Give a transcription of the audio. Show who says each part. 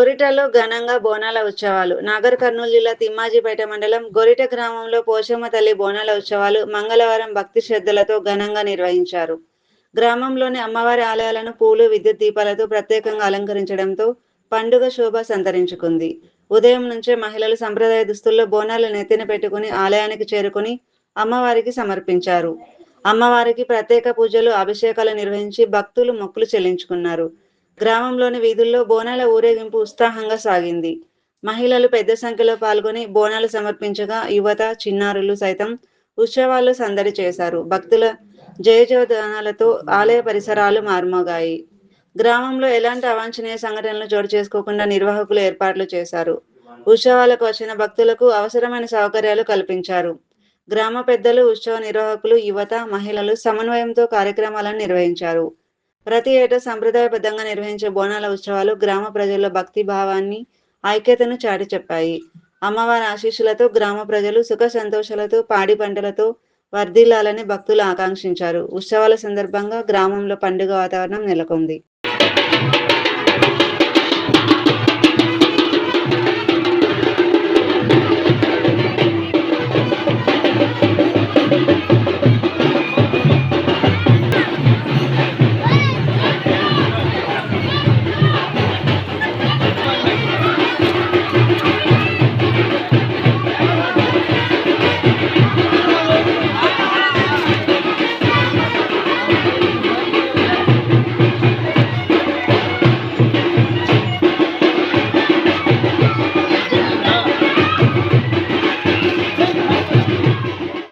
Speaker 1: గోరిటలో ఘనంగా బోనాల ఉత్సవాలు. నాగర్ కర్నూలు జిల్లా తిమ్మాజిపేట మండలం గొరిట గ్రామంలో పోచమ్మ తల్లి బోనాల ఉత్సవాలు మంగళవారం భక్తి శ్రద్ధలతో ఘనంగా నిర్వహించారు. గ్రామంలోని అమ్మవారి ఆలయాలను పూలు, విద్యుత్ దీపాలతో ప్రత్యేకంగా అలంకరించడంతో పండుగ శోభ సంతరించుకుంది. ఉదయం నుంచే మహిళలు సంప్రదాయ దుస్తుల్లో బోనాలు నెత్తిన పెట్టుకుని ఆలయానికి చేరుకుని అమ్మవారికి సమర్పించారు. అమ్మవారికి ప్రత్యేక పూజలు, అభిషేకాలు నిర్వహించి భక్తులు మొక్కులు చెల్లించుకున్నారు. గ్రామంలోని వీధుల్లో బోనాల ఊరేగింపు ఉత్సాహంగా సాగింది. మహిళలు పెద్ద సంఖ్యలో పాల్గొని బోనాలు సమర్పించగా యువత, చిన్నారులు సైతం ఉత్సవాల్లో సందడి చేశారు. భక్తుల జయజయధ్వానాలతో ఆలయ పరిసరాలు మార్మోగాయి. గ్రామంలో ఎలాంటి అవాంఛనీయ సంఘటనలు చోటు చేసుకోకుండా నిర్వాహకులు ఏర్పాట్లు చేశారు. ఉత్సవాలకు వచ్చిన భక్తులకు అవసరమైన సౌకర్యాలు కల్పించారు. గ్రామ పెద్దలు, ఉత్సవ నిర్వాహకులు, యువత, మహిళలు సమన్వయంతో కార్యక్రమాలను నిర్వహించారు. ప్రతి ఏటా సంప్రదాయబద్ధంగా నిర్వహించే బోనాల ఉత్సవాలు గ్రామ ప్రజల్లో భక్తి భావాన్ని, ఐక్యతను చాటి చెప్పాయి. అమ్మవారి ఆశీస్సులతో గ్రామ ప్రజలు సుఖ సంతోషాలతో పాడి పంటలతో వర్ధిల్లాలని భక్తులు ఆకాంక్షించారు. ఉత్సవాల సందర్భంగా గ్రామంలో పండుగ వాతావరణం నెలకొంది.